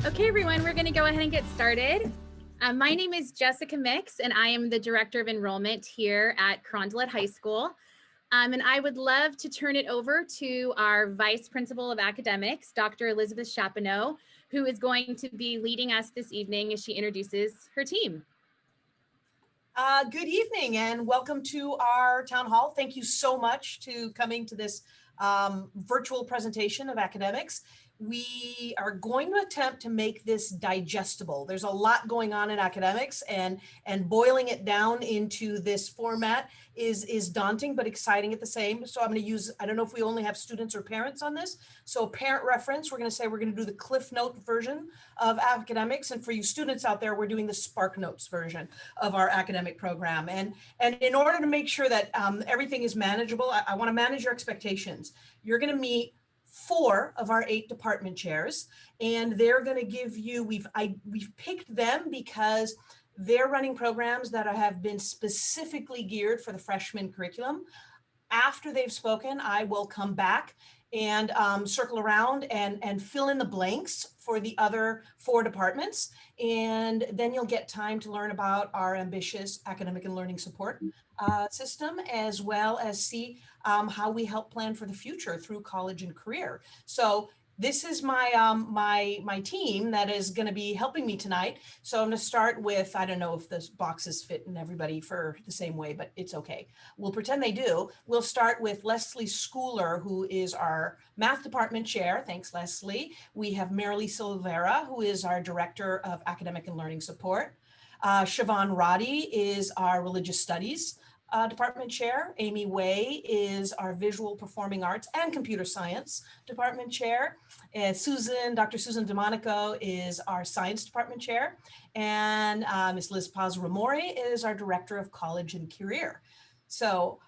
Okay, everyone, we're going to go ahead and get started. My name is Jessica Mix, and I am the Director of Enrollment here at Carondelet High School. And I would love to turn it over to our Vice Principal of Academics, Dr. Elizabeth Chapineau, who is going to be leading us this evening as she introduces her team. Good evening and welcome to our town hall. Thank you so much to coming to this virtual presentation of academics. We are going to attempt to make this digestible. There's a lot going on in academics, and boiling it down into this format is daunting but exciting at the same. So I'm going to use, I don't know if we only have students or parents on this. So parent reference, we're going to say we're going to do the Cliff Note version of academics. And for you students out there, we're doing the Spark Notes version of our academic program. And in order to make sure that everything is manageable, I want to manage your expectations. You're going to meet 4 of our 8 department chairs, and they're going to give you, we've picked them because they're running programs that have been specifically geared for the freshman curriculum. After they've spoken, I will come back and circle around and fill in the blanks for the other 4 departments. And then you'll get time to learn about our ambitious academic and learning support system, as well as see how we help plan for the future through college and career. So this is my my team that is going to be helping me tonight. So I'm going to start with, I don't know if the boxes fit in everybody for the same way, but it's okay. We'll pretend they do. We'll start with Leslie Schooler, who is our math department chair. Thanks, Leslie. We have Marilee Silvera, who is our director of academic and learning support. Siobhan Roddy is our religious studies department chair. Amy Way is our visual performing arts and computer science department chair. And Dr. Susan DeMonico is our science department chair. And Ms. Liz Paz-Ramori is our director of college and career. So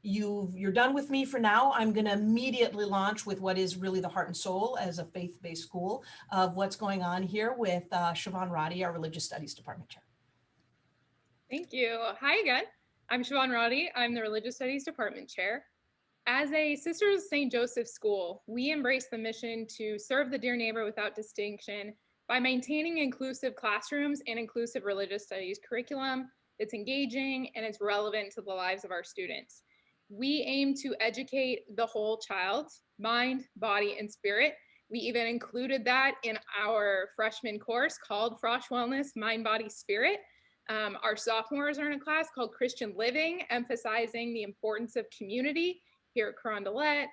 you're done with me for now. I'm going to immediately launch with what is really the heart and soul as a faith-based school of what's going on here with Siobhan Roddy, our religious studies department chair. Thank you. Hi again. I'm Siobhan Roddy. I'm the Religious Studies Department Chair. As a Sisters of St. Joseph school, we embrace the mission to serve the dear neighbor without distinction by maintaining inclusive classrooms and inclusive religious studies curriculum that's engaging and it's relevant to the lives of our students. We aim to educate the whole child, mind, body, and spirit. We even included that in our freshman course called Frosh Wellness, Mind, Body, Spirit. Our sophomores are in a class called Christian Living, emphasizing the importance of community here at Carondelet,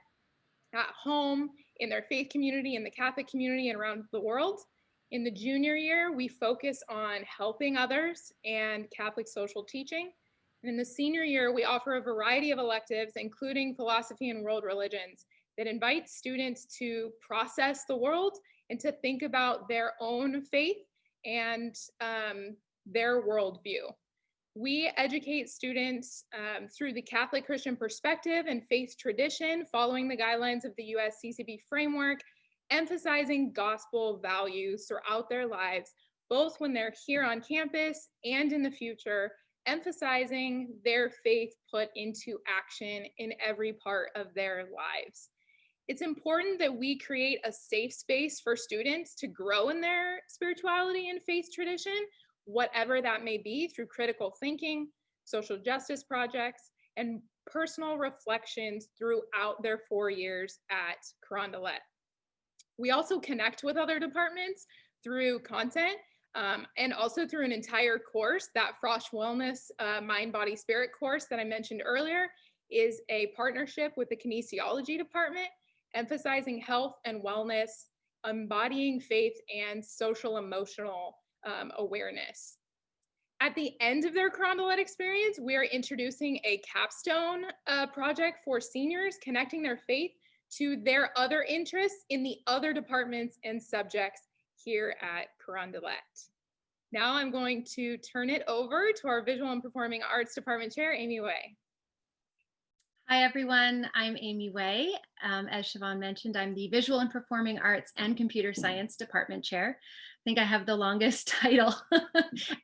at home, in their faith community, in the Catholic community, and around the world. In the junior year, we focus on helping others and Catholic social teaching. And in the senior year, we offer a variety of electives, including philosophy and world religions, that invite students to process the world and to think about their own faith and their worldview. We educate students through the Catholic Christian perspective and faith tradition, following the guidelines of the US CCB framework, emphasizing gospel values throughout their lives, both when they're here on campus and in the future, emphasizing their faith put into action in every part of their lives. It's important that we create a safe space for students to grow in their spirituality and faith tradition, whatever that may be, through critical thinking, social justice projects, and personal reflections throughout their 4 years at Carondelet. We also connect with other departments through content and also through an entire course. That Frosh Wellness Mind, Body, Spirit course that I mentioned earlier is a partnership with the kinesiology department, emphasizing health and wellness, embodying faith and social emotional awareness. At the end of their Carondelet experience, we are introducing a capstone project for seniors, connecting their faith to their other interests in the other departments and subjects here at Carondelet. Now I'm going to turn it over to our Visual and Performing Arts Department Chair, Amy Way. Hi, everyone. I'm Amy Way. As Siobhan mentioned, I'm the Visual and Performing Arts and Computer Science Department Chair. I think I have the longest title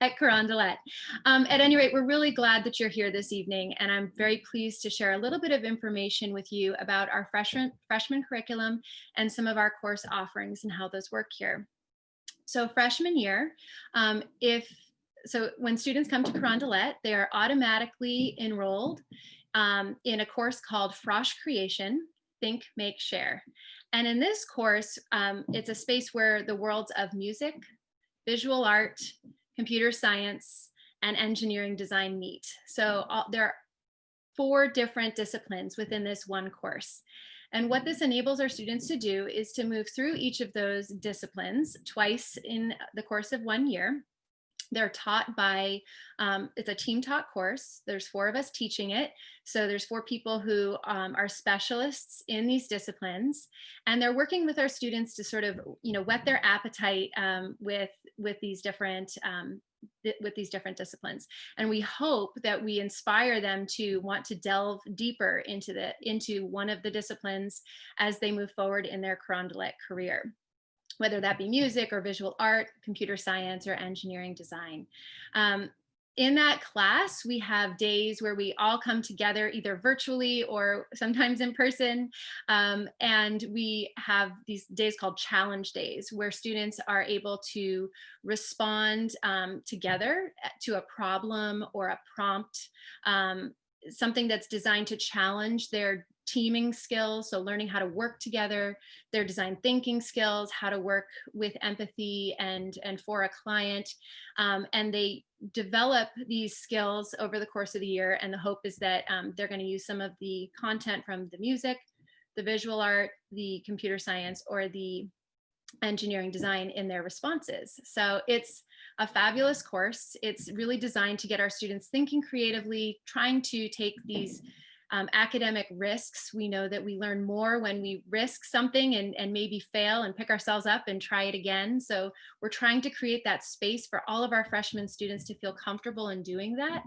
at Carondelet. At any rate, we're really glad that you're here this evening, and I'm very pleased to share a little bit of information with you about our freshman curriculum and some of our course offerings and how those work here. So freshman year, when students come to Carondelet, they are automatically enrolled in a course called Frosh Creation, Think, Make, Share. And in this course, it's a space where the worlds of music, visual art, computer science, and engineering design meet. So there are 4 different disciplines within this one course. And what this enables our students to do is to move through each of those disciplines twice in the course of 1 year. They're taught by, it's a team taught course. There's 4 of us teaching it. So there's 4 people who are specialists in these disciplines, and they're working with our students to sort of, whet their appetite with these different disciplines. And we hope that we inspire them to want to delve deeper into one of the disciplines as they move forward in their Carondelet career, whether that be music or visual art, computer science, or engineering design. In that class, we have days where we all come together either virtually or sometimes in person. And we have these days called challenge days where students are able to respond together to a problem or a prompt, something that's designed to challenge their teaming skills, so learning how to work together, their design thinking skills, how to work with empathy and for a client. And they develop these skills over the course of the year. And the hope is that they're going to use some of the content from the music, the visual art, the computer science, or the engineering design in their responses. So it's a fabulous course. It's really designed to get our students thinking creatively, trying to take these academic risks. We know that we learn more when we risk something and maybe fail and pick ourselves up and try it again. So we're trying to create that space for all of our freshman students to feel comfortable in doing that.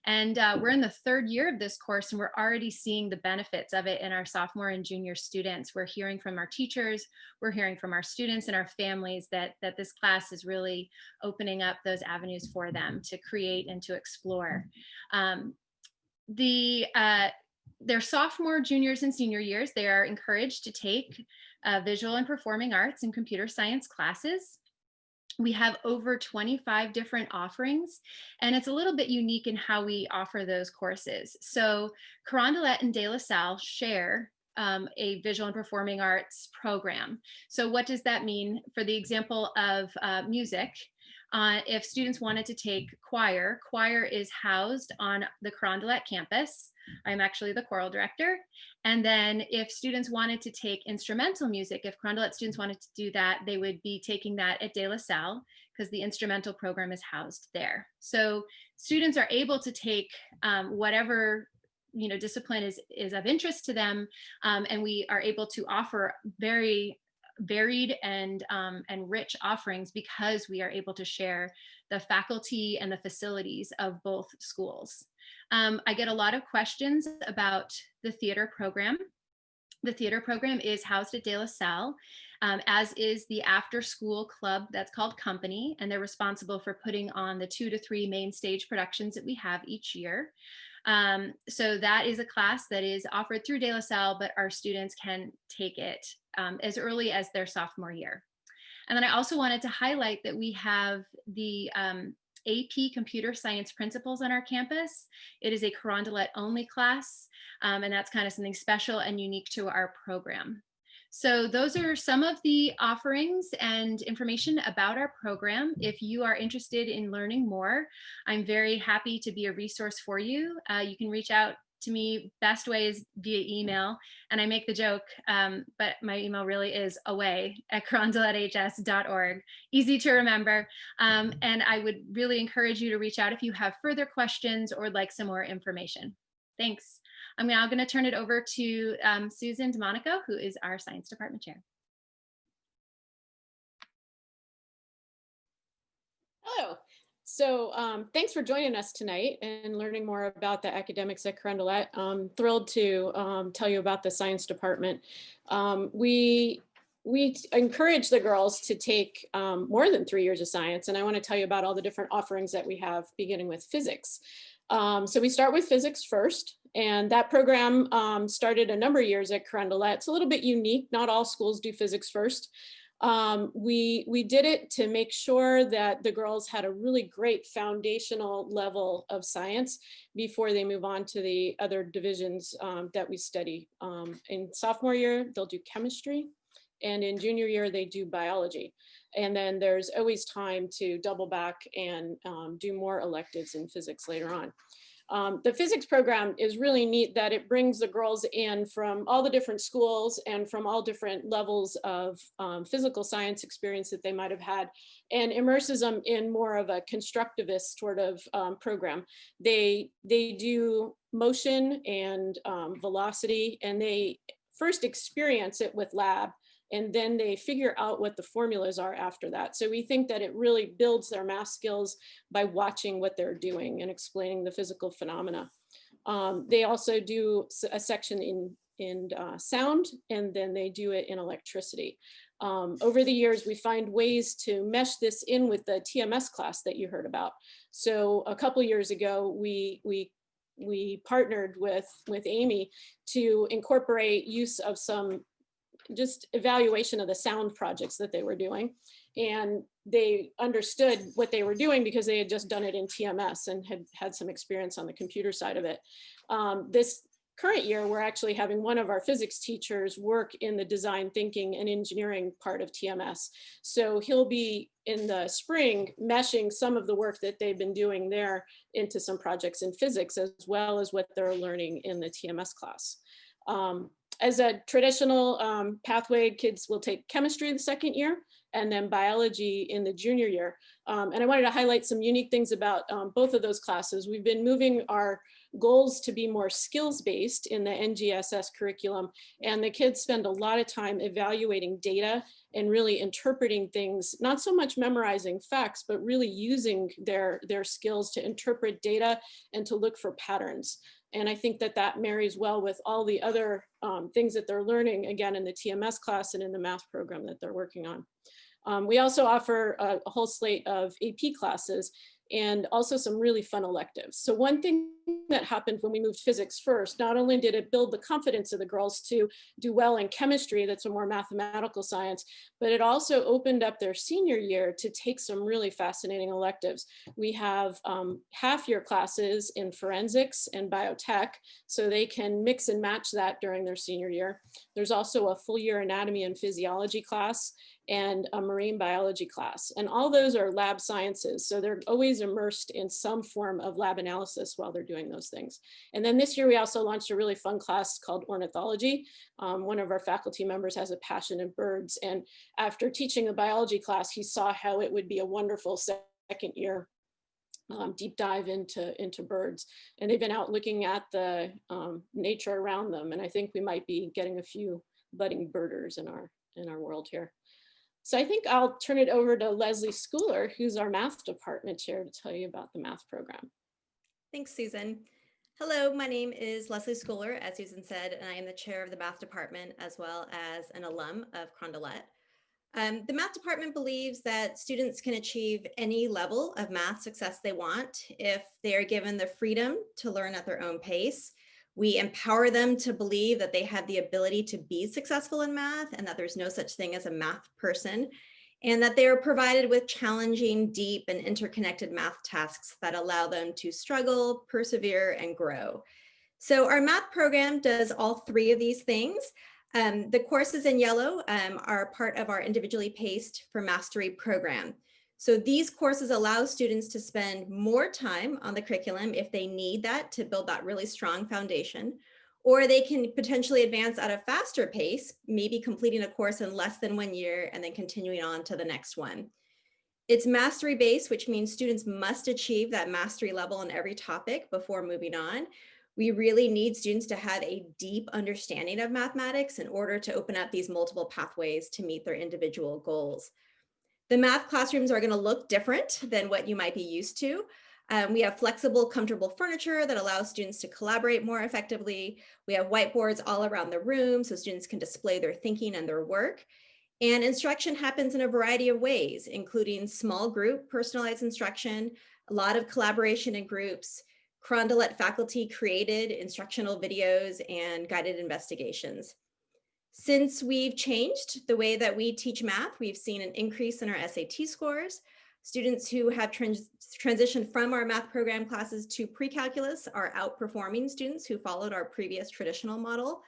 And we're in the 3rd year of this course, and we're already seeing the benefits of it in our sophomore and junior students. We're hearing from our teachers, we're hearing from our students and our families that this class is really opening up those avenues for them to create and to explore. Their sophomore, juniors, and senior years, they are encouraged to take visual and performing arts and computer science classes. We have over 25 different offerings, and it's a little bit unique in how we offer those courses. So Carondelet and De La Salle share a visual and performing arts program. So what does that mean? For the example of music, if students wanted to take choir is housed on the Carondelet campus. I'm actually the choral director. And then if students wanted to take instrumental music, if Carondelet students wanted to do that, they would be taking that at De La Salle because the instrumental program is housed there. So students are able to take whatever discipline is of interest to them, and we are able to offer very varied and rich offerings because we are able to share the faculty and the facilities of both schools. I get a lot of questions about the theater program. The theater program is housed at De La Salle, as is the after school club that's called Company, and they're responsible for putting on the 2 to 3 main stage productions that we have each year. So that is a class that is offered through De La Salle, but our students can take it as early as their sophomore year. And then I also wanted to highlight that we have the AP Computer Science Principles on our campus. It is a Carondelet only class, and that's kind of something special and unique to our program. So those are some of the offerings and information about our program. If you are interested in learning more, I'm very happy to be a resource for you. You can reach out to me. Best way is via email. And I make the joke, but my email really is away@carondeleths.org. Easy to remember. And I would really encourage you to reach out if you have further questions or would like some more information. Thanks. I'm now going to turn it over to Susan DeMonico, who is our science department chair. Hello. So thanks for joining us tonight and learning more about the academics at Carondelet. I'm thrilled to tell you about the science department. We encourage the girls to take more than 3 years of science, and I want to tell you about all the different offerings that we have, beginning with physics. So we start with physics first, and that program started a number of years at Carondelet. It's a little bit unique. Not all schools do physics first. We did it to make sure that the girls had a really great foundational level of science before they move on to the other divisions that we study. In sophomore year, they'll do chemistry, and in junior year, they do biology. And then there's always time to double back and do more electives in physics later on. The physics program is really neat that it brings the girls in from all the different schools and from all different levels of physical science experience that they might have had, and immerses them in more of a constructivist sort of program. They do motion and velocity, and they first experience it with lab, and then they figure out what the formulas are after that. So we think that it really builds their math skills by watching what they're doing and explaining the physical phenomena. They also do a section in sound, and then they do it in electricity. Over the years, we find ways to mesh this in with the TMS class that you heard about. So a couple years ago, we partnered with Amy to incorporate use of some just evaluation of the sound projects that they were doing. And they understood what they were doing because they had just done it in TMS and had some experience on the computer side of it. This current year, we're actually having one of our physics teachers work in the design thinking and engineering part of TMS. So he'll be in the spring meshing some of the work that they've been doing there into some projects in physics, as well as what they're learning in the TMS class. As a traditional pathway, kids will take chemistry the second year and then biology in the junior year. And I wanted to highlight some unique things about both of those classes. We've been moving our goals to be more skills-based in the NGSS curriculum, and the kids spend a lot of time evaluating data and really interpreting things, not so much memorizing facts, but really using their skills to interpret data and to look for patterns. And I think that that marries well with all the other things that they're learning, again, in the TMS class and in the math program that they're working on. We also offer a whole slate of AP classes and also some really fun electives. So one thing that happened when we moved physics first, not only did it build the confidence of the girls to do well in chemistry, that's a more mathematical science, but it also opened up their senior year to take some really fascinating electives. We have half-year classes in forensics and biotech, so they can mix and match that during their senior year. There's also a full-year anatomy and physiology class and a marine biology class. And all those are lab sciences. So they're always immersed in some form of lab analysis while they're doing those things. And then this year we also launched a really fun class called ornithology. One of our faculty members has a passion in birds. And after teaching the biology class, he saw how it would be a wonderful second year deep dive into birds. And they've been out looking at the nature around them. And I think we might be getting a few budding birders in our world here. So I think I'll turn it over to Leslie Schooler, who's our math department chair, to tell you about the math program. Thanks, Susan. Hello, my name is Leslie Schooler, as Susan said, and I am the chair of the math department as well as an alum of Carondelet. The math department believes that students can achieve any level of math success they want if they are given the freedom to learn at their own pace. We empower them to believe that they have the ability to be successful in math and that there's no such thing as a math person, and that they are provided with challenging, deep, and interconnected math tasks that allow them to struggle, persevere, and grow. So our math program does all three of these things. The courses in yellow are part of our individually paced for mastery program. So these courses allow students to spend more time on the curriculum if they need that to build that really strong foundation, or they can potentially advance at a faster pace, maybe completing a course in less than 1 year and then continuing on to the next one. It's mastery based, which means students must achieve that mastery level in every topic before moving on. We really need students to have a deep understanding of mathematics in order to open up these multiple pathways to meet their individual goals. The math classrooms are going to look different than what you might be used to. We have flexible, comfortable furniture that allows students to collaborate more effectively. We have whiteboards all around the room so students can display their thinking and their work. And instruction happens in a variety of ways, including small group personalized instruction, a lot of collaboration in groups, Carondelet faculty created instructional videos and guided investigations. Since we've changed the way that we teach math, we've seen an increase in our SAT scores. Students who have transitioned from our math program classes to pre-calculus are outperforming students who followed our previous traditional model.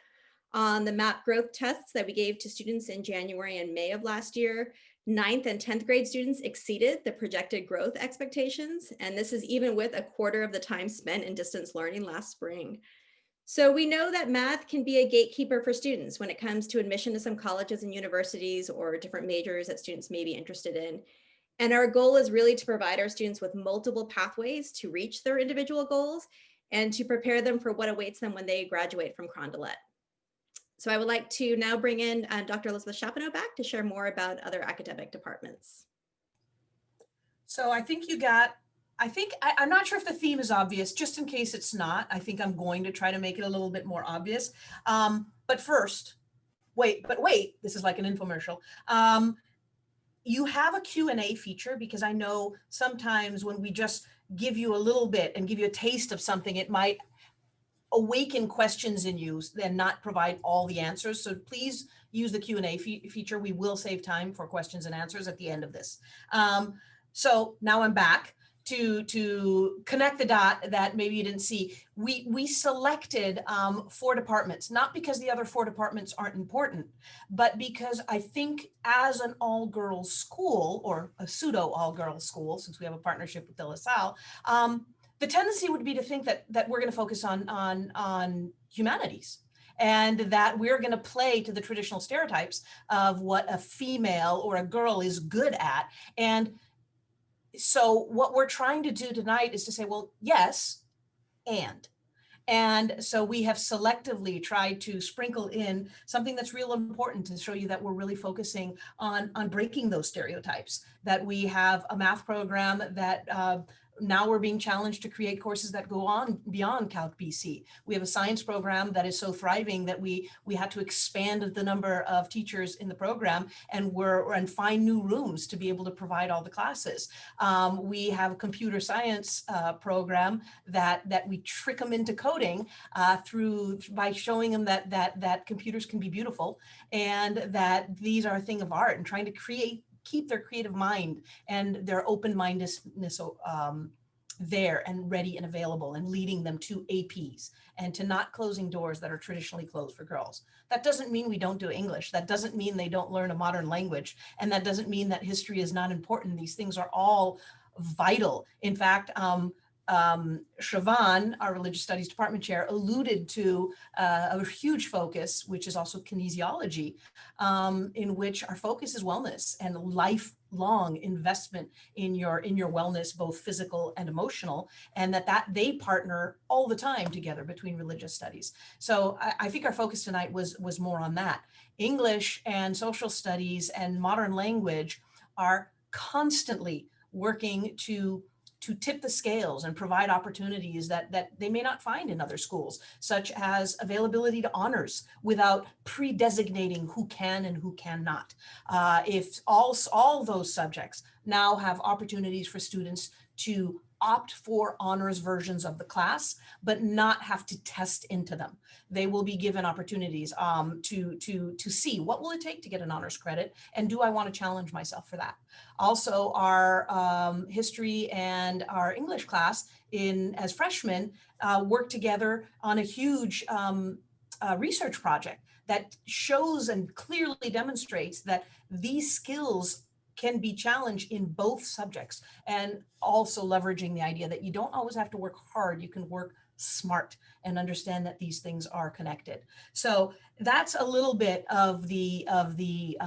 On the MAP growth tests that we gave to students in January and May of last year, 9th and 10th grade students exceeded the projected growth expectations. And this is even with a quarter of the time spent in distance learning last spring. So we know that math can be a gatekeeper for students when it comes to admission to some colleges and universities or different majors that students may be interested in. And our goal is really to provide our students with multiple pathways to reach their individual goals and to prepare them for what awaits them when they graduate from Carondelet. So I would like to now bring in Dr. Elizabeth Chapineau back to share more about other academic departments. So I think I'm not sure if the theme is obvious, just in case it's not. I think I'm going to try to make it a little bit more obvious. But first, wait, this is like an infomercial. You have a Q&A feature, because I know sometimes when we just give you a little bit and give you a taste of something, it might awaken questions in you and not provide all the answers. So please use the Q&A feature. We will save time for questions and answers at the end of this. So now I'm back to connect the dot that maybe you didn't see. We selected 4 departments, not because the other 4 departments aren't important, but because I think as an all-girls school, or a pseudo all-girls school, since we have a partnership with De La Salle, the tendency would be to think that we're going to focus on humanities, and that we're going to play to the traditional stereotypes of what a female or a girl is good at. And so what we're trying to do tonight is to say, well, yes, and so we have selectively tried to sprinkle in something that's real important to show you that we're really focusing on breaking those stereotypes, that we have a math program that now we're being challenged to create courses that go on beyond Calc BC. We have a science program that is so thriving that we had to expand the number of teachers in the program, and find new rooms to be able to provide all the classes. We have a computer science program that we trick them into coding by showing them that computers can be beautiful, and that these are a thing of art, and trying to keep their creative mind and their open-mindedness there and ready and available, and leading them to APs and to not closing doors that are traditionally closed for girls. That doesn't mean we don't do English. That doesn't mean they don't learn a modern language. And that doesn't mean that history is not important. These things are all vital. In fact, Siobhan, our religious studies department chair, alluded to a huge focus, which is also kinesiology, in which our focus is wellness and lifelong investment in your wellness, both physical and emotional, and that they partner all the time together between religious studies. So I think our focus tonight was more on that. English and social studies and modern language are constantly working to tip the scales and provide opportunities that they may not find in other schools, such as availability to honors without pre-designating who can and who cannot. If all those subjects now have opportunities for students to opt for honors versions of the class, but not have to test into them. They will be given opportunities to see what will it take to get an honors credit, and do I want to challenge myself for that? Also, our history and our English class as freshmen work together on a huge research project that shows and clearly demonstrates that these skills can be challenged in both subjects, and also leveraging the idea that you don't always have to work hard, you can work smart and understand that these things are connected. So that's a little bit of the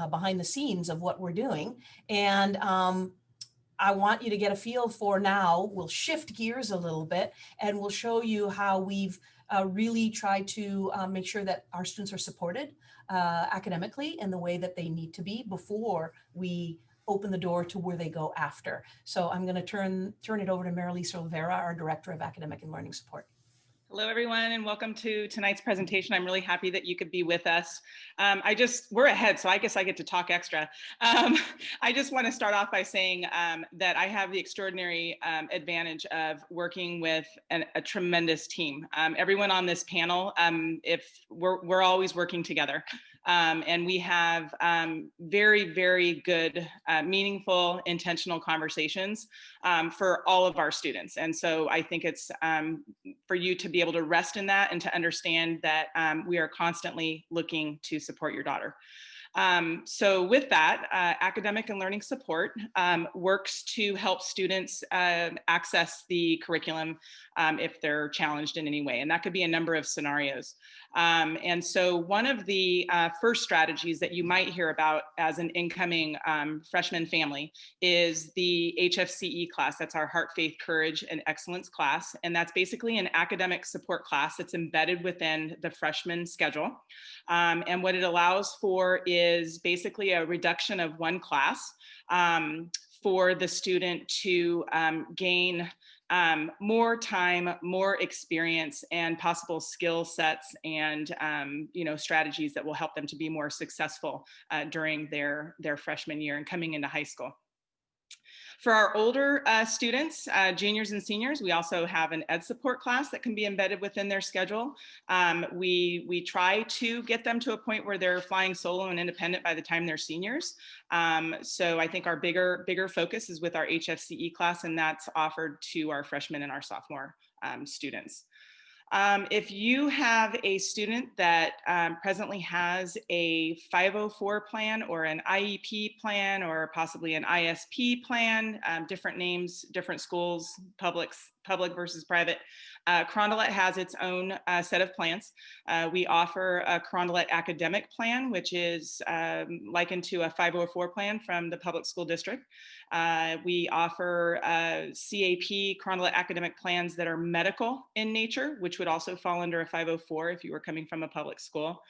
behind the scenes of what we're doing. And I want you to get a feel for now, we'll shift gears a little bit and we'll show you how we've really tried to make sure that our students are supported academically in the way that they need to be before we open the door to where they go after. So I'm going to turn it over to Marilisa Rivera, our Director of Academic and Learning Support. Hello, everyone, and welcome to tonight's presentation. I'm really happy that you could be with us. We're ahead, so I guess I get to talk extra. I just want to start off by saying that I have the extraordinary advantage of working with a tremendous team. Everyone on this panel, if we're always working together. And we have very, very good, meaningful, intentional conversations for all of our students. And so I think it's for you to be able to rest in that and to understand that we are constantly looking to support your daughter. So with that, academic and learning support works to help students access the curriculum if they're challenged in any way. And that could be a number of scenarios. And so one of the first strategies that you might hear about as an incoming freshman family is the HFCE class. That's our Heart, Faith, Courage, and Excellence class. And that's basically an academic support class that's embedded within the freshman schedule. And what it allows for is basically a reduction of one class for the student to gain more time, more experience, and possible skill sets and strategies that will help them to be more successful during their freshman year and coming into high school. For our older students, juniors and seniors, we also have an ed support class that can be embedded within their schedule. We try to get them to a point where they're flying solo and independent by the time they're seniors. So I think our bigger focus is with our HFCE class, and that's offered to our freshmen and our sophomore students. If you have a student that presently has a 504 plan or an IEP plan or possibly an ISP plan, different names, different schools, public versus private, Carondelet has its own set of plans. We offer a Carondelet academic plan, which is likened to a 504 plan from the public school district. We offer CAP, Carondelet academic plans that are medical in nature, which would also fall under a 504 if you were coming from a public school.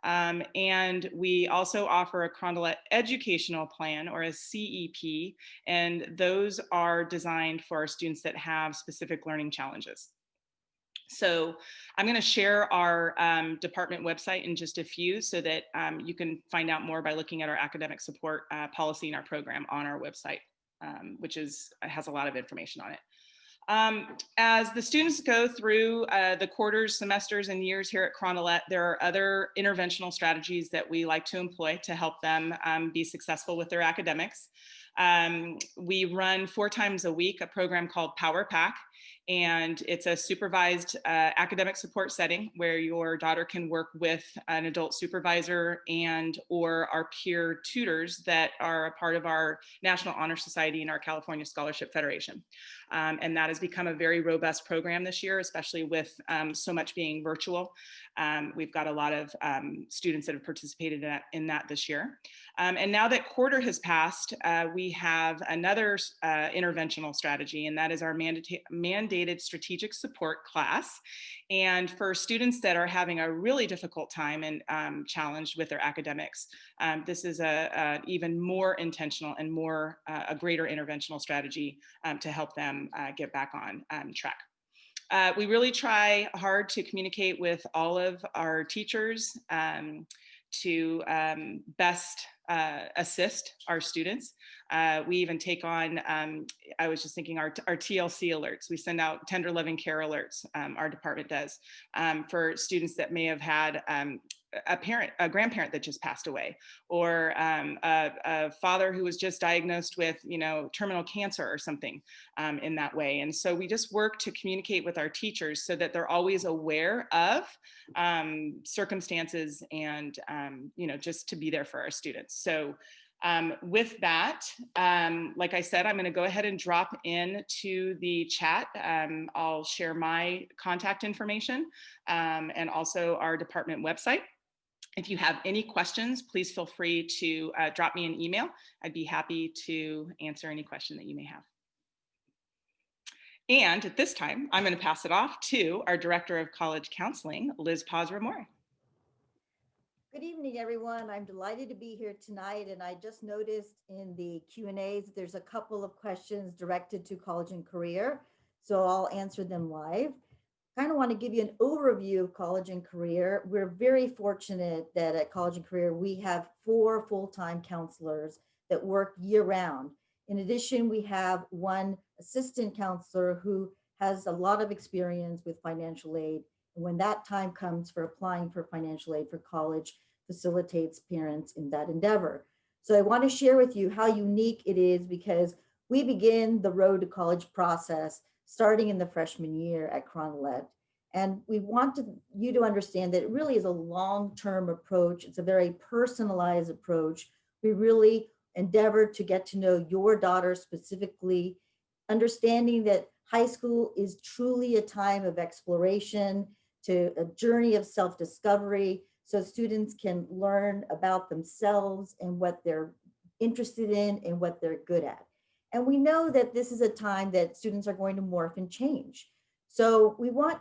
And we also offer a Carondelet educational plan, or a CEP, and those are designed for our students that have specific learning challenges. So I'm going to share our department website in just a few so that you can find out more by looking at our academic support policy and our program on our website, which has a lot of information on it. As the students go through the quarters, semesters, and years here at Carondelet, there are other interventional strategies that we like to employ to help them be successful with their academics. We run 4 times a week a program called Power Pack, and it's a supervised academic support setting where your daughter can work with an adult supervisor and or our peer tutors that are a part of our National Honor Society and our California Scholarship Federation. And that has become a very robust program this year, especially with so much being virtual. We've got a lot of students that have participated in that this year. And now that quarter has passed, we have another interventional strategy, and that is our mandated strategic support class. And for students that are having a really difficult time and challenged with their academics, this is a even more intentional and more a greater interventional strategy to help them get back on track. We really try hard to communicate with all of our teachers to best assist our students. We even take on, I was just thinking, our TLC alerts. We send out tender loving care alerts, our department does, for students that may have had a grandparent that just passed away, or a father who was just diagnosed with, terminal cancer or something in that way. And so we just work to communicate with our teachers so that they're always aware of circumstances and, just to be there for our students. So with that, like I said, I'm going to go ahead and drop into the chat. I'll share my contact information and also our department website. If you have any questions, please feel free to drop me an email. I'd be happy to answer any question that you may have. And at this time, I'm going to pass it off to our Director of College Counseling, Liz Paz-Ramore. Good evening, everyone. I'm delighted to be here tonight, and I just noticed in the Q&As there's a couple of questions directed to college and career, so I'll answer them live. Kind of want to give you an overview of college and career. We're very fortunate that at College and Career, we have 4 full-time counselors that work year-round. In addition, we have 1 assistant counselor who has a lot of experience with financial aid. And when that time comes for applying for financial aid for college, facilitates parents in that endeavor. So I want to share with you how unique it is, because we begin the road to college process starting in the freshman year at Carondelet. And we want you to understand that it really is a long-term approach. It's a very personalized approach. We really endeavor to get to know your daughter specifically, understanding that high school is truly a time of exploration, to a journey of self-discovery, so students can learn about themselves and what they're interested in and what they're good at. And we know that this is a time that students are going to morph and change. So we want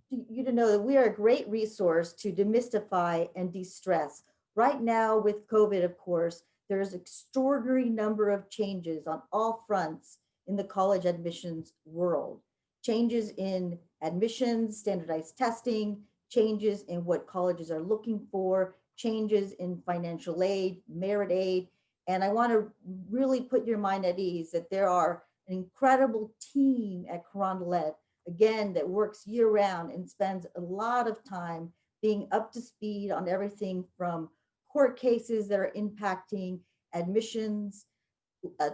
you to know that we are a great resource to demystify and de-stress. Right now with COVID, of course, there's an extraordinary number of changes on all fronts in the college admissions world. Changes in admissions, standardized testing, changes in what colleges are looking for, changes in financial aid, merit aid. And I want to really put your mind at ease that there are an incredible team at Carondelet, again, that works year round and spends a lot of time being up to speed on everything from court cases that are impacting admissions,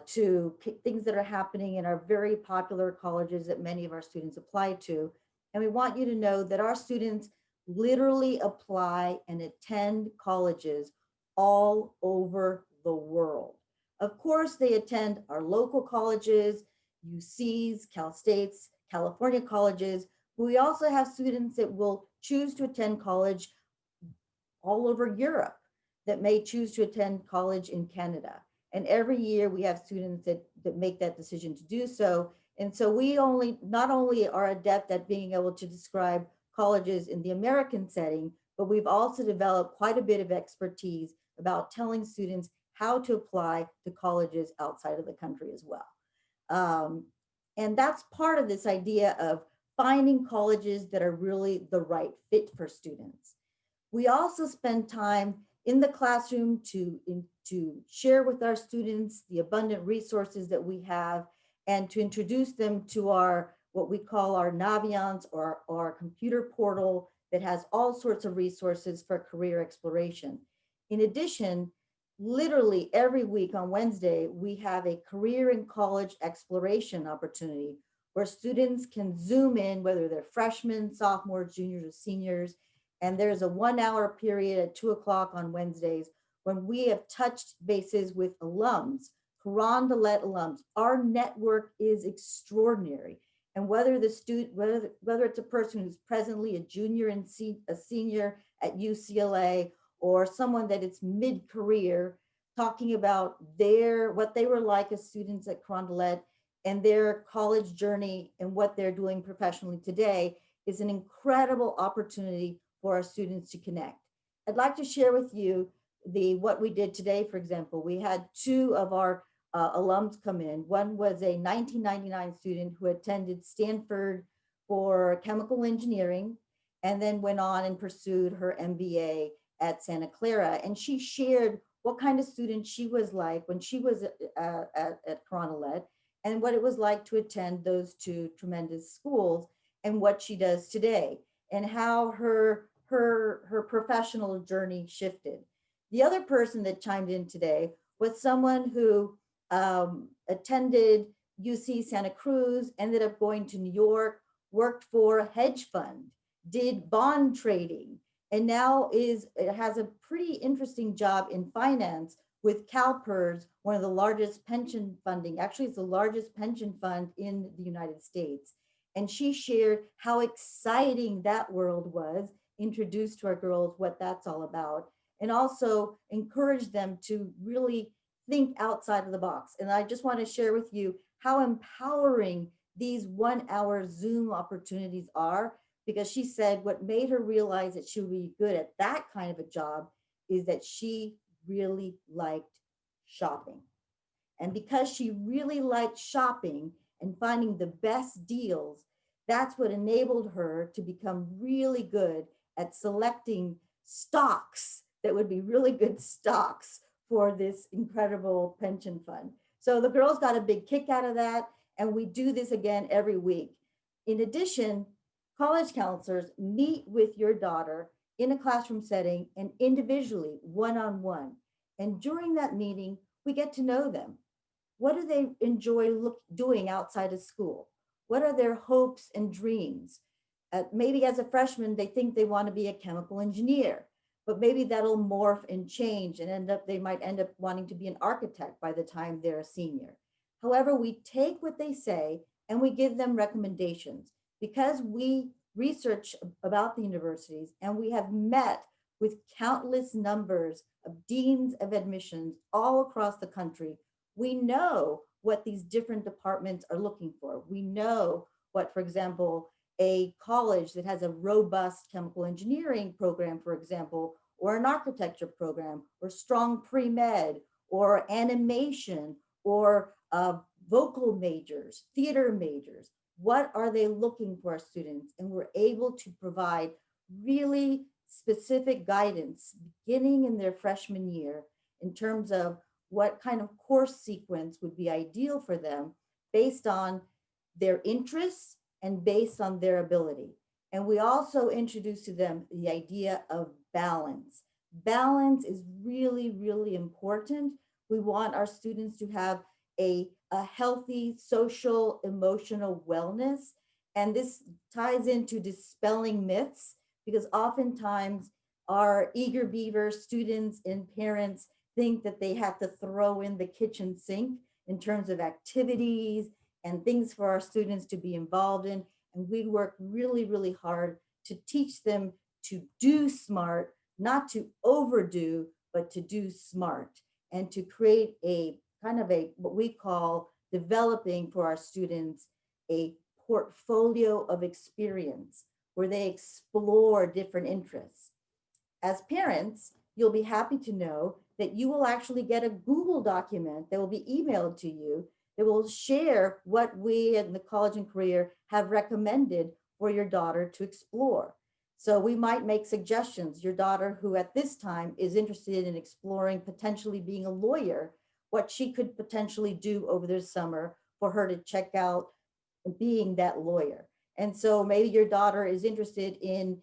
to things that are happening in our very popular colleges that many of our students apply to. And we want you to know that our students literally apply and attend colleges all over the world. Of course, they attend our local colleges, UCs, Cal States, California colleges. But we also have students that will choose to attend college all over Europe, that may choose to attend college in Canada. And every year we have students that make that decision to do so. And so we not only are adept at being able to describe colleges in the American setting, but we've also developed quite a bit of expertise about telling students how to apply to colleges outside of the country as well. And that's part of this idea of finding colleges that are really the right fit for students. We also spend time in the classroom to share with our students the abundant resources that we have, and to introduce them to our, what we call our Naviance, or our computer portal that has all sorts of resources for career exploration. In addition, literally every week on Wednesday, we have a career and college exploration opportunity where students can Zoom in, whether they're freshmen, sophomores, juniors, or seniors. And there's a 1 hour period at 2 o'clock on Wednesdays when we have touched bases with alums, Carondelet alums. Our network is extraordinary. And whether the student, whether it's a person who's presently a junior and a senior at UCLA, or someone that is mid-career, talking about what they were like as students at Carondelet and their college journey and what they're doing professionally today, is an incredible opportunity for our students to connect. I'd like to share with you what we did today. For example, we had 2 of our alums come in. One was a 1999 student who attended Stanford for chemical engineering, and then went on and pursued her MBA at Santa Clara. And she shared what kind of student she was like when she was at Carondelet, and what it was like to attend those 2 tremendous schools, and what she does today, and how her professional journey shifted. The other person that chimed in today was someone who attended UC Santa Cruz, ended up going to New York, worked for a hedge fund, did bond trading, and now has a pretty interesting job in finance with CalPERS, one of the largest pension funding. Actually, it's the largest pension fund in the United States. And she shared how exciting that world was, introduced to our girls what that's all about, and also encouraged them to really think outside of the box. And I just want to share with you how empowering these 1 hour Zoom opportunities are, because she said what made her realize that she would be good at that kind of a job is that she really liked shopping. And because she really liked shopping and finding the best deals, that's what enabled her to become really good at selecting stocks that would be really good stocks for this incredible pension fund. So the girls got a big kick out of that, and we do this again every week. In addition, college counselors meet with your daughter in a classroom setting and individually, one-on-one. And during that meeting, we get to know them. What do they enjoy doing outside of school? What are their hopes and dreams? Maybe as a freshman, they think they want to be a chemical engineer, but maybe that'll morph and change and they might end up wanting to be an architect by the time they're a senior. However, we take what they say and we give them recommendations because we research about the universities and we have met with countless numbers of deans of admissions all across the country. We know what these different departments are looking for. We know what, for example, a college that has a robust chemical engineering program, for example, or an architecture program, or strong pre-med, or animation, or vocal majors, theater majors. What are they looking for our students? And we're able to provide really specific guidance beginning in their freshman year in terms of what kind of course sequence would be ideal for them based on their interests and based on their ability. And we also introduce to them the idea of balance. Balance is really, really important. We want our students to have a healthy social, emotional wellness. And this ties into dispelling myths because oftentimes our eager beaver students and parents think that they have to throw in the kitchen sink in terms of activities and things for our students to be involved in. And we work really, really hard to teach them to do smart, not to overdo, but to do smart, and to create a kind of what we call developing for our students a portfolio of experience where they explore different interests. As parents, you'll be happy to know that you will actually get a Google document that will be emailed to you that will share what we in the College and Career have recommended for your daughter to explore. So we might make suggestions. Your daughter, who at this time is interested in exploring potentially being a lawyer, what she could potentially do over the summer for her to check out being that lawyer. And so maybe your daughter is interested in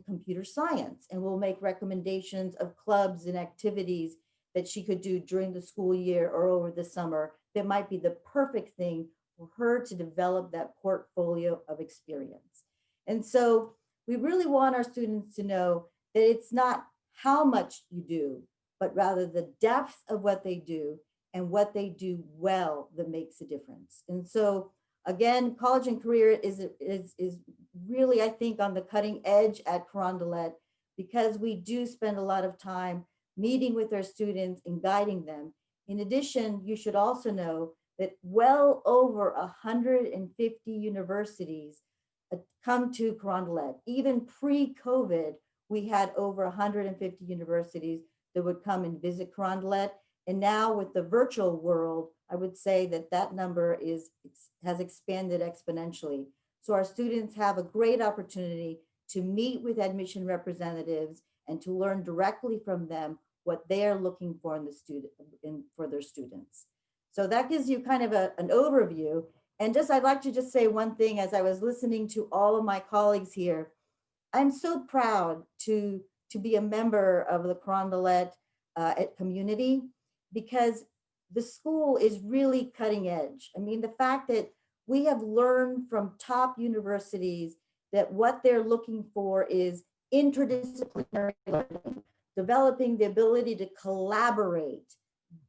computer science, and we'll make recommendations of clubs and activities that she could do during the school year or over the summer that might be the perfect thing for her to develop that portfolio of experience. And so we really want our students to know that it's not how much you do, but rather the depth of what they do and what they do well that makes a difference. And so again, College and Career is really, I think, on the cutting edge at Carondelet because we do spend a lot of time meeting with our students and guiding them. In addition, you should also know that well over 150 universities come to Carondelet. Even pre-COVID, we had over 150 universities that would come and visit Carondelet. And now with the virtual world, I would say that that number has expanded exponentially. So our students have a great opportunity to meet with admission representatives and to learn directly from them what they're looking for for their students. So that gives you kind of an overview. And I'd like to just say one thing as I was listening to all of my colleagues here. I'm so proud to be a member of the Carondelet community because the school is really cutting edge. I mean, the fact that we have learned from top universities that what they're looking for is interdisciplinary learning, developing the ability to collaborate,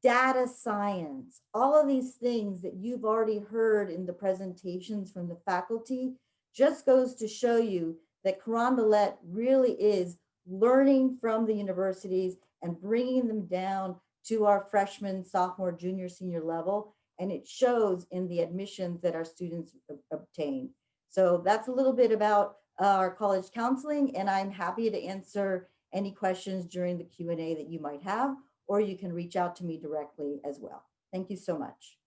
data science, all of these things that you've already heard in the presentations from the faculty just goes to show you that Carondelet really is learning from the universities and bringing them down to our freshman, sophomore, junior, senior level. And it shows in the admissions that our students obtain. So that's a little bit about our college counseling, and I'm happy to answer any questions during the Q&A that you might have, or you can reach out to me directly as well. Thank you so much.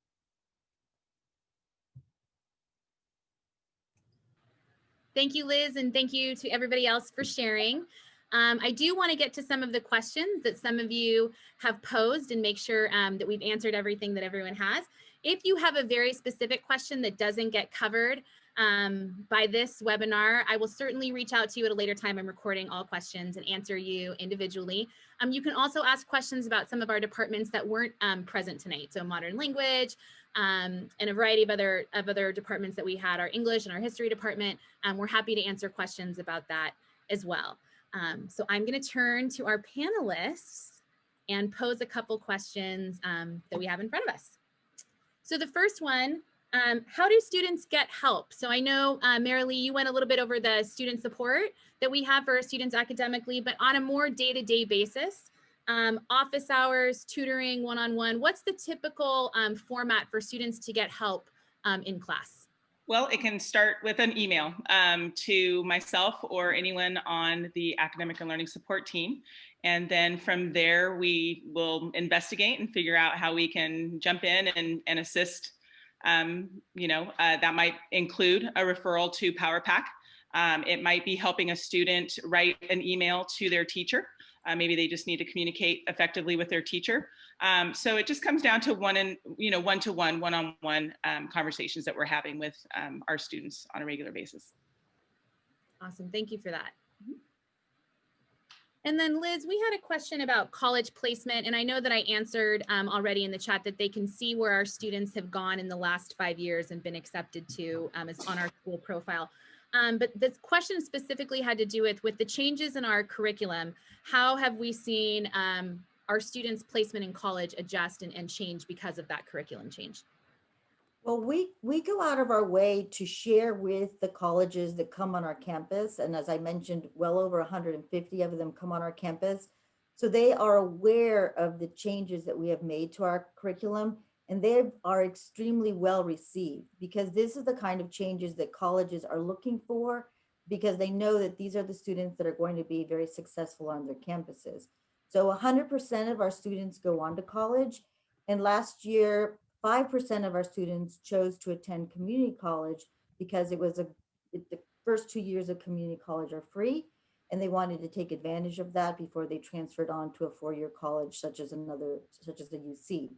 Thank you, Liz, and thank you to everybody else for sharing. I do want to get to some of the questions that some of you have posed and make sure that we've answered everything that everyone has. If you have a very specific question that doesn't get covered by this webinar. I will certainly reach out to you at a later time. I'm recording all questions and answer you individually. You can also ask questions about some of our departments that weren't present tonight. So modern language, and a variety of other departments that we had, our English and our history department. We're happy to answer questions about that as well. So I'm going to turn to our panelists and pose a couple questions that we have in front of us. So the first one, how do students get help? So I know, Marilee, you went a little bit over the student support that we have for our students academically, but on a more day-to-day basis, office hours, tutoring, one-on-one, what's the typical format for students to get help in class? Well, it can start with an email to myself or anyone on the academic and learning support team. And then from there, we will investigate and figure out how we can jump in and assist. That might include a referral to PowerPack. It might be helping a student write an email to their teacher. Maybe they just need to communicate effectively with their teacher. So it just comes down to one-to-one, one-on-one conversations that we're having with our students on a regular basis. Awesome, thank you for that. And then Liz, we had a question about college placement, and I know that I answered already in the chat that they can see where our students have gone in the last 5 years and been accepted to is on our school profile. But this question specifically had to do with the changes in our curriculum. How have we seen our students' placement in college adjust and change because of that curriculum change? Well, we go out of our way to share with the colleges that come on our campus. And as I mentioned, well over 150 of them come on our campus. So they are aware of the changes that we have made to our curriculum, and they are extremely well received, because this is the kind of changes that colleges are looking for, because they know that these are the students that are going to be very successful on their campuses. So 100% of our students go on to college, and last year, 5% of our students chose to attend community college because it was the first 2 years of community college are free, and they wanted to take advantage of that before they transferred on to a four-year college, such as the UC.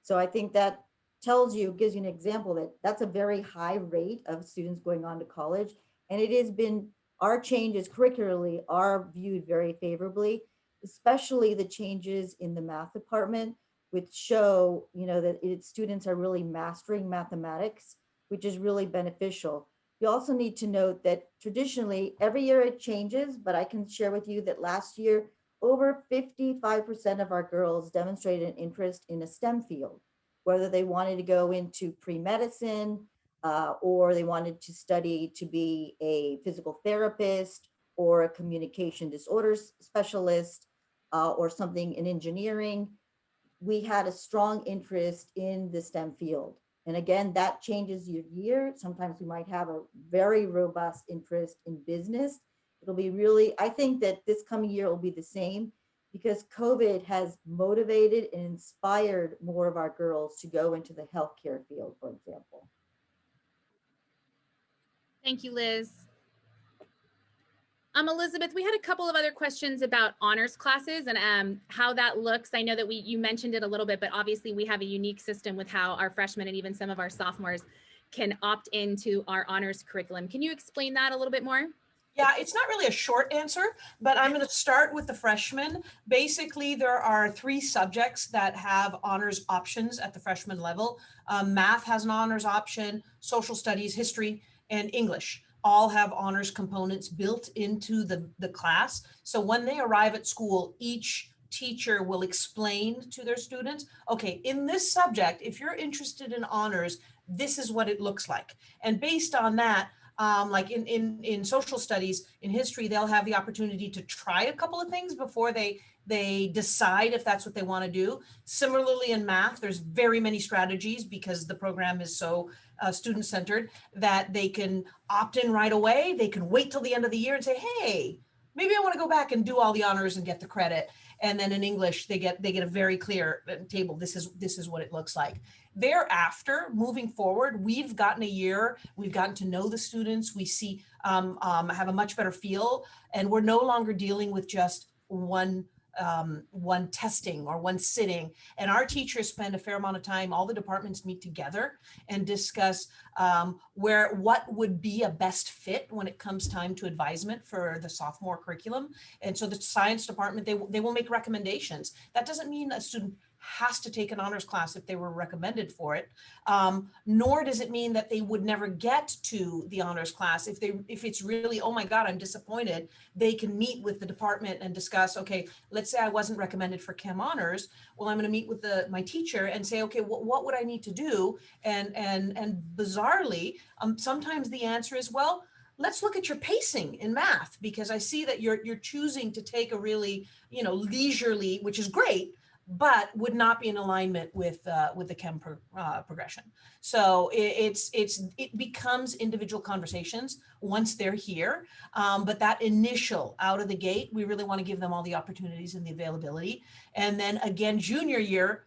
So I think that gives you an example that that's a very high rate of students going on to college, and it has been, our changes curricularly are viewed very favorably, especially the changes in the math department, which show, that students are really mastering mathematics, which is really beneficial. You also need to note that traditionally, every year it changes, but I can share with you that last year, over 55% of our girls demonstrated an interest in a STEM field, whether they wanted to go into pre-medicine or they wanted to study to be a physical therapist or a communication disorders specialist or something in engineering. We had a strong interest in the STEM field. And again, that changes year to year. Sometimes we might have a very robust interest in business. It'll be really, I think that this coming year will be the same, because COVID has motivated and inspired more of our girls to go into the healthcare field, for example. Thank you, Liz. Elizabeth, we had a couple of other questions about honors classes and how that looks. I know that you mentioned it a little bit, but obviously we have a unique system with how our freshmen and even some of our sophomores can opt into our honors curriculum. Can you explain that a little bit more? Yeah, it's not really a short answer, but I'm going to start with the freshmen. Basically, there are 3 subjects that have honors options at the freshman level. Math has an honors option, social studies, history, and English all have honors components built into the class. So when they arrive at school, each teacher will explain to their students, okay, in this subject, if you're interested in honors, this is what it looks like. And based on that, like in social studies, in history, they'll have the opportunity to try a couple of things before they decide if that's what they want to do. Similarly, in math, there's very many strategies because the program is so student-centered that they can opt in right away. They can wait till the end of the year and say, hey, maybe I want to go back and do all the honors and get the credit. And then in English, they get a very clear table. This is what it looks like. Thereafter, moving forward, we've gotten a year. We've gotten to know the students. We see have a much better feel, and we're no longer dealing with just one one testing or one sitting. And our teachers spend a fair amount of time, all the departments meet together and discuss what would be a best fit when it comes time to advisement for the sophomore curriculum. And so the science department, they will make recommendations. That doesn't mean a student has to take an honors class if they were recommended for it, nor does it mean that they would never get to the honors class. If it's really, oh my God, I'm disappointed, they can meet with the department and discuss, okay, let's say I wasn't recommended for Chem Honors. Well, I'm going to meet with my teacher and say, okay, what would I need to do? And bizarrely, sometimes the answer is, well, let's look at your pacing in math, because I see that you're choosing to take a really, leisurely, which is great, but would not be in alignment with the chem progression. So it becomes individual conversations once they're here. But that initial out of the gate, we really want to give them all the opportunities and the availability. And then again, junior year,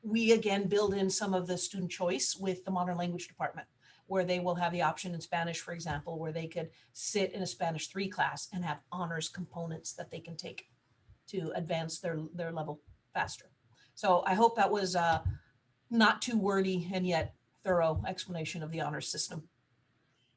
we again build in some of the student choice with the modern language department, where they will have the option in Spanish, for example, where they could sit in a Spanish 3 class and have honors components that they can take to advance their level faster. So I hope that was not too wordy and yet thorough explanation of the honors system.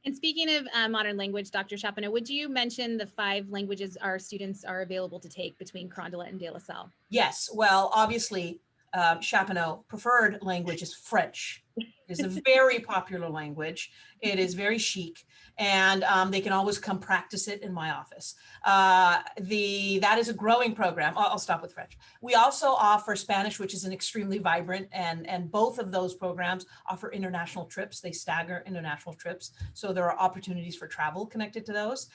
And speaking of modern language, Dr. Chapino, would you mention the 5 languages our students are available to take between Carondelet and De La Salle? Yes, well, obviously, Chapino preferred language is French. It's a very popular language. It is very chic, and they can always come practice it in my office. That is a growing program. I'll stop with French. We also offer Spanish, which is an extremely vibrant, and both of those programs offer international trips. They stagger international trips, so there are opportunities for travel connected to those.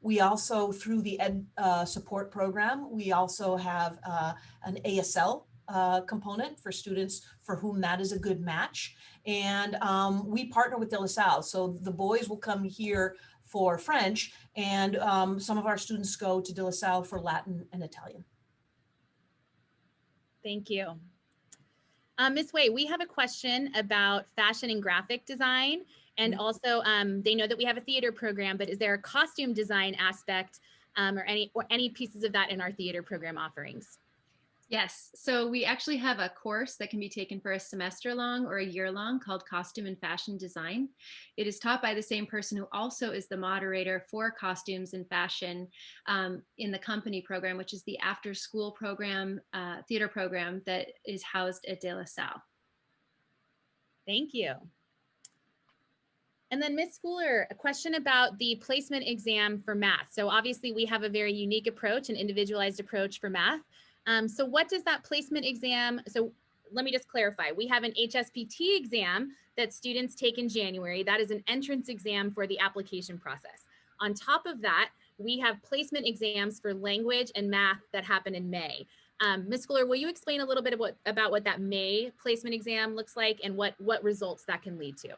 We also, through the Ed Support program, we also have an ASL component for students for whom that is a good match. And we partner with De La Salle. So the boys will come here for French, and some of our students go to De La Salle for Latin and Italian. Thank you. Ms. Wei, we have a question about fashion and graphic design. And also they know that we have a theater program, but is there a costume design aspect or any pieces of that in our theater program offerings? Yes, so we actually have a course that can be taken for a semester long or a year long called Costume and Fashion Design. It is taught by the same person who also is the moderator for costumes and fashion in the company program, which is the after school program, theater program that is housed at De La Salle. Thank you. And then Ms. Schooler, a question about the placement exam for math. So obviously we have a very unique approach, an individualized approach for math. So what does that placement exam, so let me just clarify. We have an HSPT exam that students take in January. That is an entrance exam for the application process. On top of that, we have placement exams for language and math that happen in May. Ms. Schooler, will you explain a little bit about what that May placement exam looks like and what results that can lead to?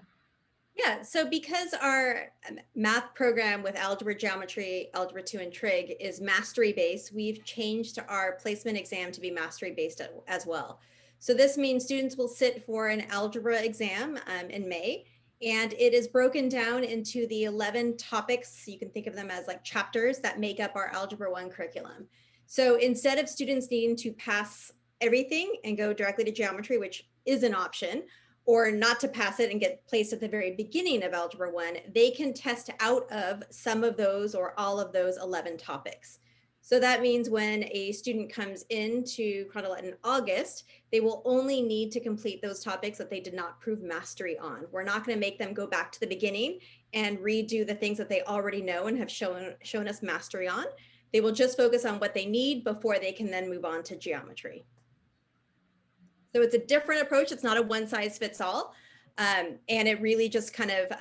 Yeah, so because our math program with algebra, geometry, algebra 2, and trig is mastery based, we've changed our placement exam to be mastery based as well. So this means students will sit for an algebra exam in May, and it is broken down into the 11 topics. You can think of them as like chapters that make up our Algebra 1 curriculum. So instead of students needing to pass everything and go directly to geometry, which is an option, or not to pass it and get placed at the very beginning of Algebra 1, they can test out of some of those or all of those 11 topics. So that means when a student comes into Carondelet in August, they will only need to complete those topics that they did not prove mastery on. We're not going to make them go back to the beginning and redo the things that they already know and have shown us mastery on. They will just focus on what they need before they can then move on to geometry. So it's a different approach. It's not a one size fits all. And it really just kind of,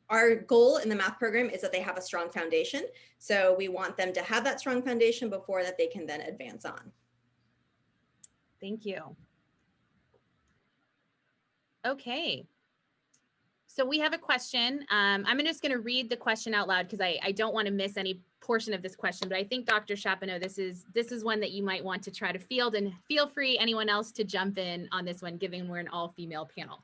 our goal in the math program is that they have a strong foundation. So we want them to have that strong foundation before that they can then advance on. Thank you. Okay. So we have a question. I'm just going to read the question out loud because I don't want to miss any portion of this question, but I think Dr. Chapino, this is one that you might want to try to field, and feel free anyone else to jump in on this one, given we're an all-female panel.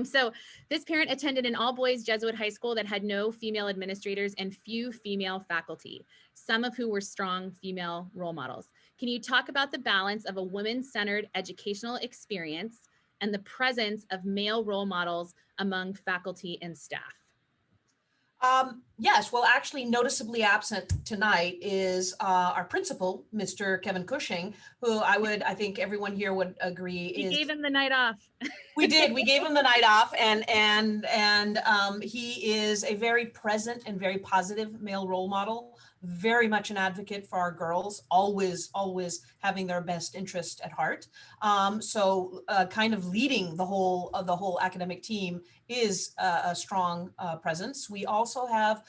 So this parent attended an all-boys Jesuit high school that had no female administrators and few female faculty, some of who were strong female role models. Can you talk about the balance of a women-centered educational experience and the presence of male role models among faculty and staff? Yes, well, actually noticeably absent tonight is our principal, Mr. Kevin Cushing, who I think everyone here would agree We is. gave him the night off. We did. We gave him the night off, and he is a very present and very positive male role model. Very much an advocate for our girls, always having their best interest at heart. So kind of leading the whole academic team is a strong presence. We also have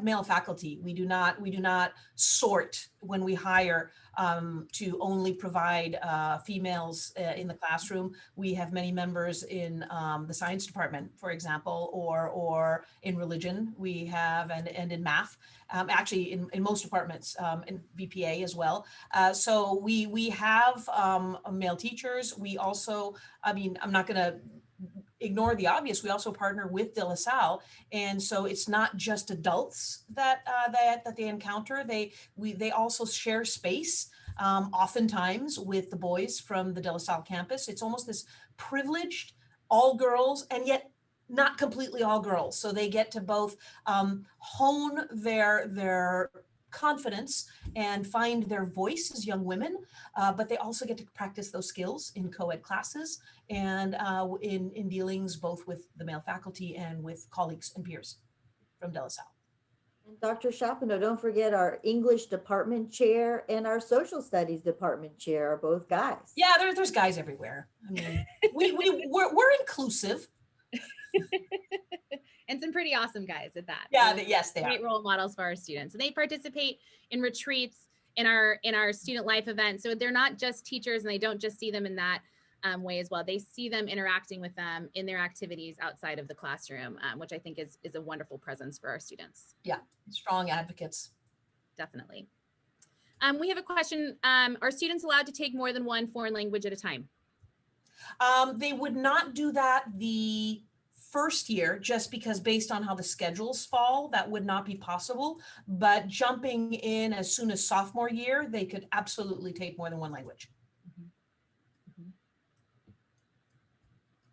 male faculty. We do not sort when we hire to only provide females in the classroom. We have many members in the science department, for example, or in religion. We have and in math. Actually, in most departments, in VPA as well. So we have male teachers. We also, I mean, I'm not going to ignore the obvious. We also partner with De La Salle, and so it's not just adults that they encounter. They also share space. Oftentimes with the boys from the De La Salle campus. It's almost this privileged all girls and yet not completely all girls. So they get to both hone their confidence and find their voice as young women, but they also get to practice those skills in co-ed classes and in dealings both with the male faculty and with colleagues and peers from De La Salle. And Dr. Chapino, don't forget our English department chair and our social studies department chair are both guys. Yeah, there's guys everywhere. I mean, we're inclusive. And some pretty awesome guys at that. Yeah, yes, they are. Great role models for our students. And they participate in retreats, in our student life events. So they're not just teachers and they don't just see them in that way as well. They see them interacting with them in their activities outside of the classroom, which I think is a wonderful presence for our students. Yeah, strong advocates. Definitely. We have a question. Are students allowed to take more than one foreign language at a time? They would not do that the first year, just because based on how the schedules fall, that would not be possible. But jumping in as soon as sophomore year, they could absolutely take more than one language. Mm-hmm.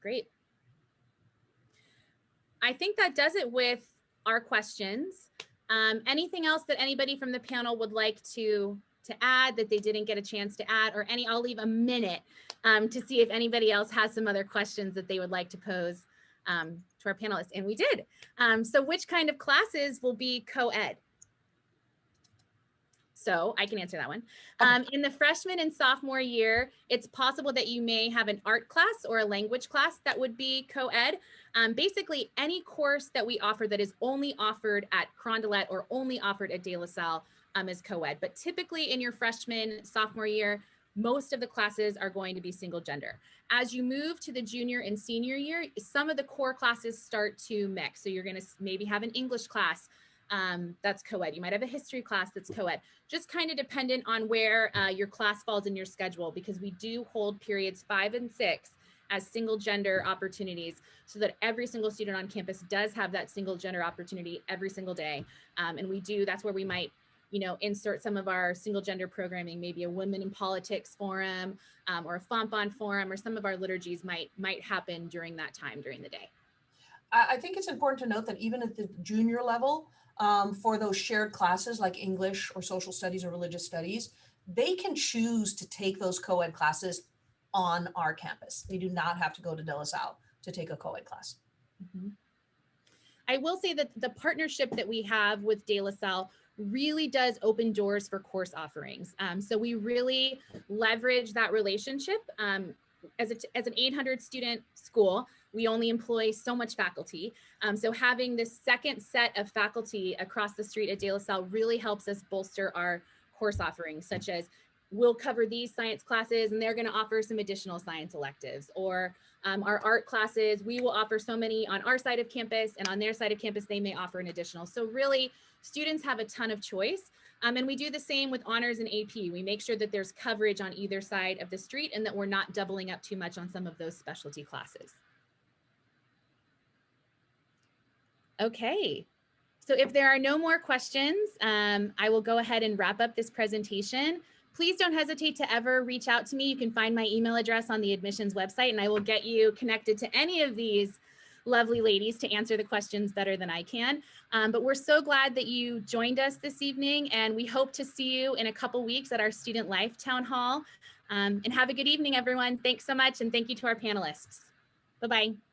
Great. I think that does it with our questions. Anything else that anybody from the panel would like to add that they didn't get a chance to add, or I'll leave a minute to see if anybody else has some other questions that they would like to pose to our panelists, and we did. So which kind of classes will be co-ed? So I can answer that one. In the freshman and sophomore year, it's possible that you may have an art class or a language class that would be co-ed. Basically, any course that we offer that is only offered at Carondelet or only offered at De La Salle is co-ed. But typically in your freshman, sophomore year, most of the classes are going to be single gender. As you move to the junior and senior year, some of the core classes start to mix. So you're going to maybe have an English class that's co-ed. You might have a history class that's co-ed. Just kind of dependent on where your class falls in your schedule, because we do hold periods 5 and 6 as single gender opportunities, so that every single student on campus does have that single gender opportunity every single day. And that's where we might insert some of our single gender programming, maybe a women in politics forum or a Fontbonne forum, or some of our liturgies might happen during that time during the day. I think it's important to note that even at the junior level, for those shared classes like English or social studies or religious studies, they can choose to take those co-ed classes on our campus. They do not have to go to De La Salle to take a co-ed class. Mm-hmm. I will say that the partnership that we have with De La Salle really does open doors for course offerings. So we really leverage that relationship. As an 800 student school, we only employ so much faculty. So having this second set of faculty across the street at De La Salle really helps us bolster our course offerings, such as we'll cover these science classes and they're going to offer some additional science electives, or our art classes, we will offer so many on our side of campus, and on their side of campus, they may offer an additional. So really, students have a ton of choice. And we do the same with honors and AP. We make sure that there's coverage on either side of the street and that we're not doubling up too much on some of those specialty classes. Okay. So if there are no more questions, I will go ahead and wrap up this presentation. Please don't hesitate to ever reach out to me. You can find my email address on the admissions website, and I will get you connected to any of these lovely ladies to answer the questions better than I can. But we're so glad that you joined us this evening, and we hope to see you in a couple weeks at our Student Life Town Hall. And have a good evening, everyone. Thanks so much, and thank you to our panelists. Bye-bye.